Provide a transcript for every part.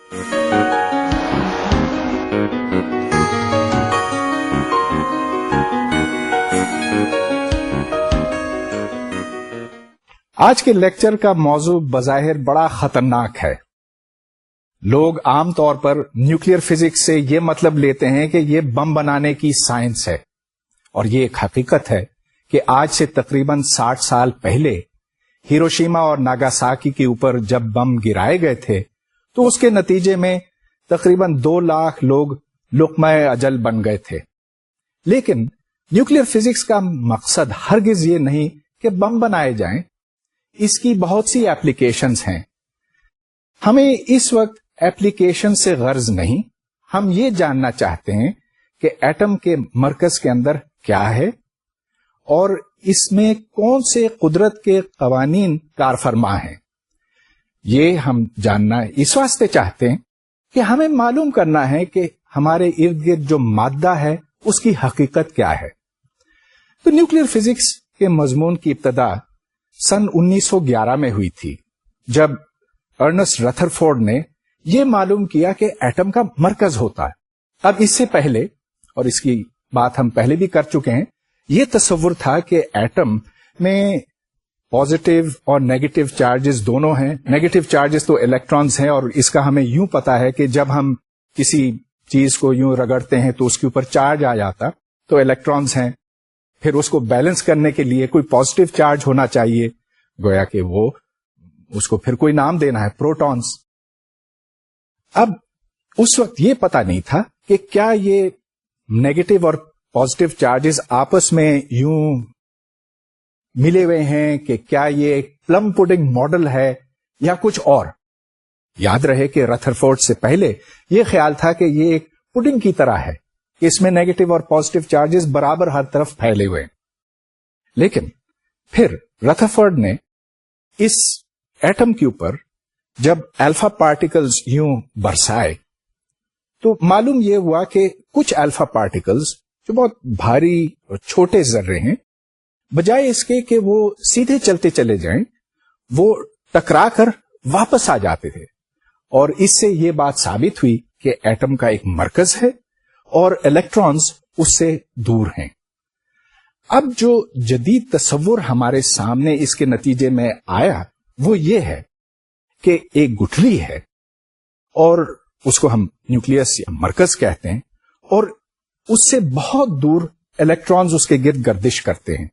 آج کے لیکچر کا موضوع بظاہر بڑا خطرناک ہے. لوگ عام طور پر نیوکلیئر فزکس سے یہ مطلب لیتے ہیں کہ یہ بم بنانے کی سائنس ہے، اور یہ ایک حقیقت ہے کہ آج سے تقریباً 60 سال پہلے ہیروشیما اور ناگاساکی کے اوپر جب بم گرائے گئے تھے تو اس کے نتیجے میں تقریباً 2 لاکھ لوگ لقمہ اجل بن گئے تھے. لیکن نیوکلیئر فزکس کا مقصد ہرگز یہ نہیں کہ بم بنائے جائیں. اس کی بہت سی ایپلیکیشنز ہیں. ہمیں اس وقت ایپلیکیشن سے غرض نہیں، ہم یہ جاننا چاہتے ہیں کہ ایٹم کے مرکز کے اندر کیا ہے اور اس میں کون سے قدرت کے قوانین کار فرما ہیں. یہ ہم جاننا اس واسطے چاہتے ہیں کہ ہمیں معلوم کرنا ہے کہ ہمارے ارد گرد جو مادہ ہے اس کی حقیقت کیا ہے. تو نیوکلیئر فزکس کے مضمون کی ابتدا سن 1911 میں ہوئی تھی، جب ارنسٹ رتھرفورڈ نے یہ معلوم کیا کہ ایٹم کا مرکز ہوتا ہے. اب اس سے پہلے، اور اس کی بات ہم پہلے بھی کر چکے ہیں، یہ تصور تھا کہ ایٹم میں پازیٹیو اور نیگیٹو چارجز دونوں ہیں. نیگیٹو چارجز تو الیکٹرانز ہیں، اور اس کا ہمیں یوں پتا ہے کہ جب ہم کسی چیز کو یوں رگڑتے ہیں تو اس کے اوپر چارج آ جاتا، تو الیکٹرانز ہیں. پھر اس کو بیلنس کرنے کے لیے کوئی پازیٹیو چارج ہونا چاہیے، گویا کہ وہ اس کو پھر کوئی نام دینا ہے، پروٹونز. اب اس وقت یہ پتا نہیں تھا کہ کیا یہ نیگیٹو اور پازیٹیو چارجز آپس میں یوں ملے ہوئے ہیں، کہ کیا یہ ایک پلم پڈنگ ماڈل ہے یا کچھ اور. یاد رہے کہ رتھرفورڈ سے پہلے یہ خیال تھا کہ یہ ایک پڈنگ کی طرح ہے، کہ اس میں نیگیٹو اور پازیٹیو چارجز برابر ہر طرف پھیلے ہوئے. لیکن پھر رتھرفورڈ نے اس ایٹم کے اوپر جب الفا پارٹیکلز یوں برسائے تو معلوم یہ ہوا کہ کچھ الفا پارٹیکلز جو بہت بھاری اور چھوٹے ذرے ہیں، بجائے اس کے کہ وہ سیدھے چلتے چلے جائیں، وہ ٹکرا کر واپس آ جاتے تھے. اور اس سے یہ بات ثابت ہوئی کہ ایٹم کا ایک مرکز ہے اور الیکٹرانز اس سے دور ہیں. اب جو جدید تصور ہمارے سامنے اس کے نتیجے میں آیا وہ یہ ہے کہ ایک گٹھلی ہے، اور اس کو ہم نیوکلیس یا مرکز کہتے ہیں، اور اس سے بہت دور الیکٹرانز اس کے گرد گردش کرتے ہیں.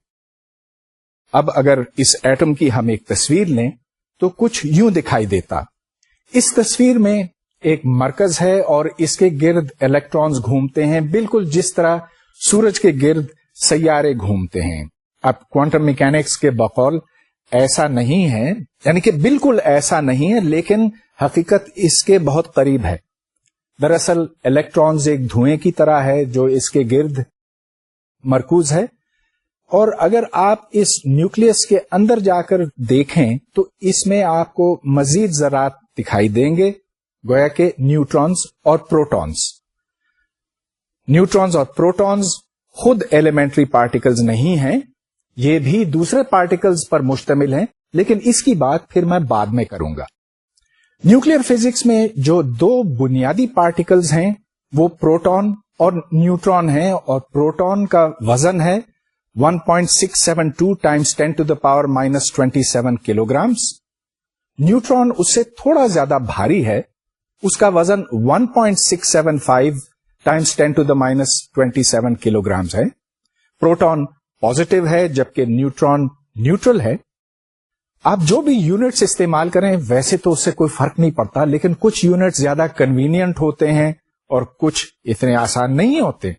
اب اگر اس ایٹم کی ہم ایک تصویر لیں تو کچھ یوں دکھائی دیتا. اس تصویر میں ایک مرکز ہے اور اس کے گرد الیکٹرانز گھومتے ہیں، بالکل جس طرح سورج کے گرد سیارے گھومتے ہیں. اب کوانٹم میکینکس کے بقول ایسا نہیں ہے، یعنی کہ بالکل ایسا نہیں ہے، لیکن حقیقت اس کے بہت قریب ہے. دراصل الیکٹرانز ایک دھوئیں کی طرح ہے جو اس کے گرد مرکوز ہے، اور اگر آپ اس نیوکلیس کے اندر جا کر دیکھیں تو اس میں آپ کو مزید ذرات دکھائی دیں گے، گویا کہ نیوٹرونز اور پروٹونز. نیوٹرونز اور پروٹونز خود ایلیمنٹری پارٹیکلز نہیں ہیں، یہ بھی دوسرے پارٹیکلز پر مشتمل ہیں، لیکن اس کی بات پھر میں بعد میں کروں گا. نیوکلیئر فزکس میں جو 2 بنیادی پارٹیکلز ہیں وہ پروٹون اور نیوٹرون ہیں، اور پروٹون کا وزن ہے 1.672 times 10 to the power -27 kilograms. Neutron اس سے تھوڑا زیادہ بھاری ہے، اس کا وزن 1.675 times 10 to the -27 kilograms ہے. پروٹون پازیٹو ہے جبکہ نیوٹرون نیوٹرل ہے. آپ جو بھی یونٹس استعمال کریں ویسے تو اس سے کوئی فرق نہیں پڑتا، لیکن کچھ یونٹس زیادہ کنوینئنٹ ہوتے ہیں اور کچھ اتنے آسان نہیں ہوتے.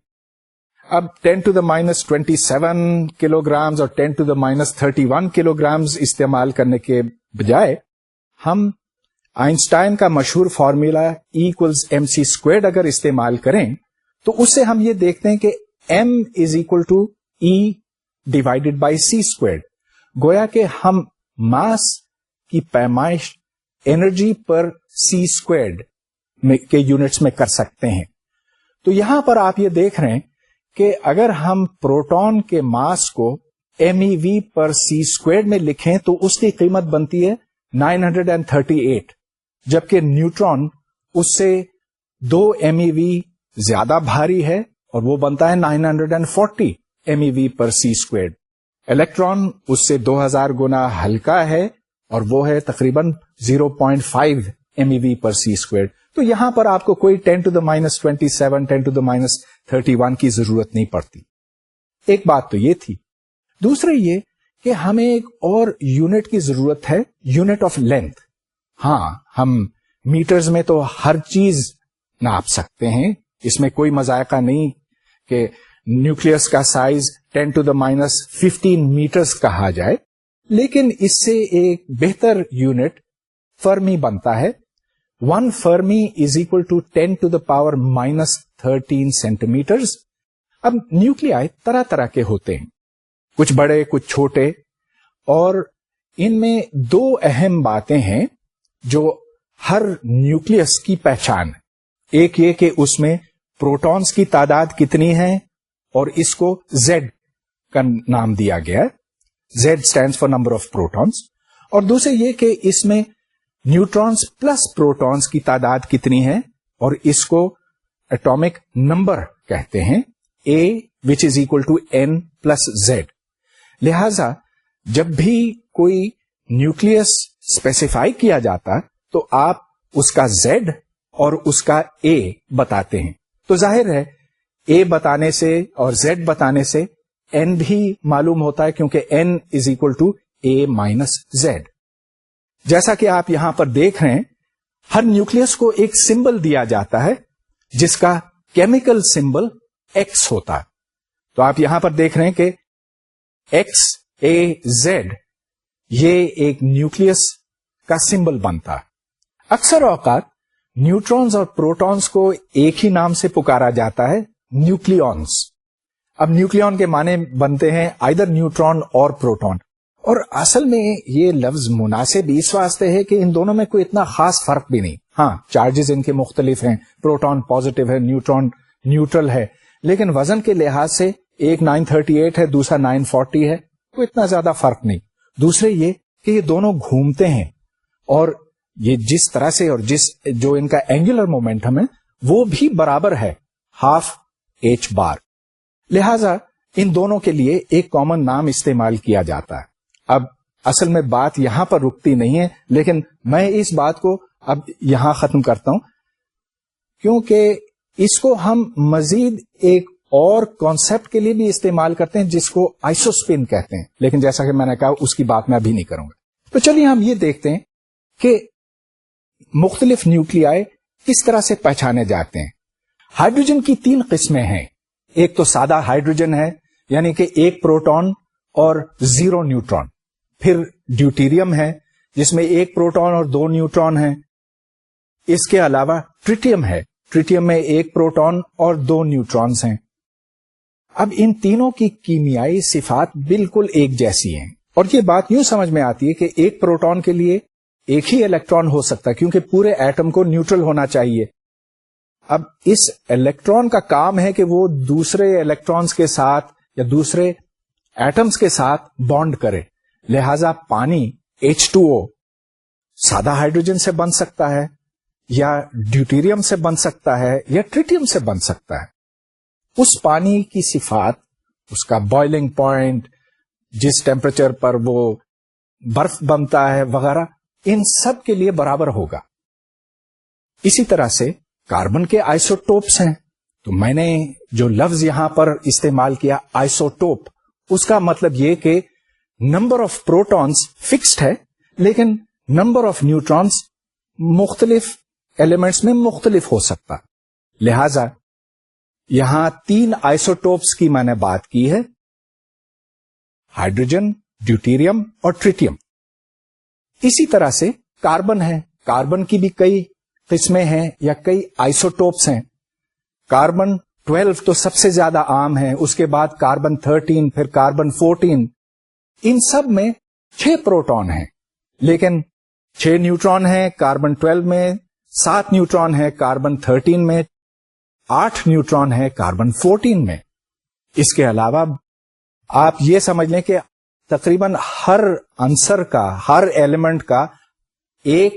اب 10 ٹو دا -27 کلو گرامز اور 10 ٹو دا -31 کلو گرامز استعمال کرنے کے بجائے ہم آئنسٹائن کا مشہور فارمولا E=mc² اگر استعمال کریں تو اس سے ہم یہ دیکھتے ہیں کہ m=E/c². گویا کہ ہم ماس کی پیمائش انرجی پر c² کے یونٹس میں کر سکتے ہیں. تو یہاں پر آپ یہ دیکھ رہے ہیں کہ اگر ہم پروٹون کے ماس کو MeV پر c² میں لکھیں تو اس کی قیمت بنتی ہے 938، جبکہ نیوٹرون اس سے 2 MeV زیادہ بھاری ہے اور وہ بنتا ہے 940 MeV پر C². الیکٹران اس سے 2000 گنا ہلکا ہے اور وہ ہے تقریباً 0.5 MeV پر C². تو یہاں پر آپ کو کوئی 10⁻27 10⁻31 کی ضرورت نہیں پڑتی. ایک بات تو یہ تھی. دوسرے یہ کہ ہمیں ایک اور یونٹ کی ضرورت ہے, یونٹ آف لینتھ. ہاں, ہم میٹرز میں تو ہر چیز ناپ سکتے ہیں, اس میں کوئی مذائقہ نہیں کہ نیوکلیس کا سائز 10⁻15 میٹرز کہا جائے, لیکن اس سے ایک بہتر یونٹ فرمی بنتا ہے. 1 fermi is equal to 10⁻13 centimeters. اب نیوکلیائی طرح طرح کے ہوتے ہیں, کچھ بڑے کچھ چھوٹے, اور ان میں 2 اہم باتیں ہیں جو ہر نیوکلیس کی پہچان ہے. ایک یہ کہ اس میں پروٹونز کی تعداد کتنی ہے, اور اس کو Z کا نام دیا گیا ہے. Z stands for number of protons. اور دوسرے یہ کہ اس میں نیوٹرونز پلس پروٹونز کی تعداد کتنی ہے, اور اس کو ایٹامک نمبر کہتے ہیں, A which is equal to N plus Z. لہذا جب بھی کوئی نیوکلیس اسپیسیفائی کیا جاتا تو آپ اس کا Z اور اس کا A بتاتے ہیں. تو ظاہر ہے A بتانے سے اور Z بتانے سے N بھی معلوم ہوتا ہے, کیونکہ N is equal to A minus Z. جیسا کہ آپ یہاں پر دیکھ رہے ہیں, ہر نیوکلیس کو ایک سمبل دیا جاتا ہے جس کا کیمیکل سمبل X ہوتا ہے. تو آپ یہاں پر دیکھ رہے ہیں کہ XAZ یہ ایک نیوکلیس کا سمبل بنتا ہے. اکثر اوقات نیوٹرونز اور پروٹونز کو ایک ہی نام سے پکارا جاتا ہے, نیوکلیونز. اب نیوکلیون کے معنی بنتے ہیں آئدر نیوٹرون اور پروٹون, اور اصل میں یہ لفظ مناسب اس واسطے ہے کہ ان دونوں میں کوئی اتنا خاص فرق بھی نہیں. ہاں, چارجز ان کے مختلف ہیں, پروٹون پازیٹو ہے, نیوٹرون نیوٹرل ہے, لیکن وزن کے لحاظ سے ایک 938 ہے, دوسرا 940 ہے, کوئی اتنا زیادہ فرق نہیں. دوسرے یہ کہ یہ دونوں گھومتے ہیں, اور یہ جس طرح سے اور جو ان کا اینگولر مومنٹم ہے وہ بھی برابر ہے, ½ h بار. لہذا ان دونوں کے لیے ایک کامن نام استعمال کیا جاتا ہے. اب اصل میں بات یہاں پر رکتی نہیں ہے, لیکن میں اس بات کو اب یہاں ختم کرتا ہوں, کیونکہ اس کو ہم مزید ایک اور کانسیپٹ کے لیے بھی استعمال کرتے ہیں جس کو آئسوسپن کہتے ہیں, لیکن جیسا کہ میں نے کہا اس کی بات میں ابھی نہیں کروں گا. تو چلیے ہم یہ دیکھتے ہیں کہ مختلف نیوکلیائی کس طرح سے پہچانے جاتے ہیں. ہائیڈروجن کی 3 قسمیں ہیں. ایک تو سادہ ہائیڈروجن ہے, یعنی کہ ایک پروٹون اور 0 نیوٹرون. پھر ڈیوٹیریم ہے جس میں 1 پروٹون اور 2 نیوٹرون ہیں. اس کے علاوہ ٹریٹیم ہے, ٹریٹیم میں 1 پروٹون اور 2 نیوٹرونز ہیں. اب ان تینوں کی کیمیائی صفات بالکل ایک جیسی ہیں, اور یہ بات یوں سمجھ میں آتی ہے کہ ایک پروٹون کے لیے ایک ہی الیکٹران ہو سکتا ہے, کیونکہ پورے ایٹم کو نیوٹرل ہونا چاہیے. اب اس الیکٹران کا کام ہے کہ وہ دوسرے الیکٹرانز کے ساتھ یا دوسرے ایٹمز کے ساتھ بانڈ کرے. لہذا پانی H2O سادہ ہائیڈروجن سے بن سکتا ہے, یا ڈیوٹیریم سے بن سکتا ہے, یا ٹریٹیم سے بن سکتا ہے. اس پانی کی صفات, اس کا بوائلنگ پوائنٹ, جس ٹیمپریچر پر وہ برف بنتا ہے وغیرہ, ان سب کے لیے برابر ہوگا. اسی طرح سے کاربن کے آئسوٹوپس ہیں. تو میں نے جو لفظ یہاں پر استعمال کیا آئسوٹوپ, اس کا مطلب یہ کہ نمبر آف پروٹونز فکسڈ ہے, لیکن نمبر آف نیوٹرونز مختلف ایلیمنٹس میں مختلف ہو سکتا. لہذا یہاں 3 آئسوٹوپس کی میں نے بات کی ہے, ہائیڈروجن, ڈیوٹیریم اور ٹریٹیم. اسی طرح سے کاربن ہے. کاربن کی بھی کئی قسمیں ہیں یا کئی آئسوٹوپس ہیں. کاربن 12 تو سب سے زیادہ عام ہے, اس کے بعد کاربن 13, پھر کاربن 14. ان سب میں 6 پروٹون ہیں, لیکن 6 نیوٹرون ہیں کاربن 12 میں, 7 نیوٹرون ہیں کاربن 13 میں, 8 نیوٹرون ہیں کاربن 14 میں. اس کے علاوہ آپ یہ سمجھ لیں کہ تقریباً ہر عنصر کا, ہر ایلیمنٹ کا ایک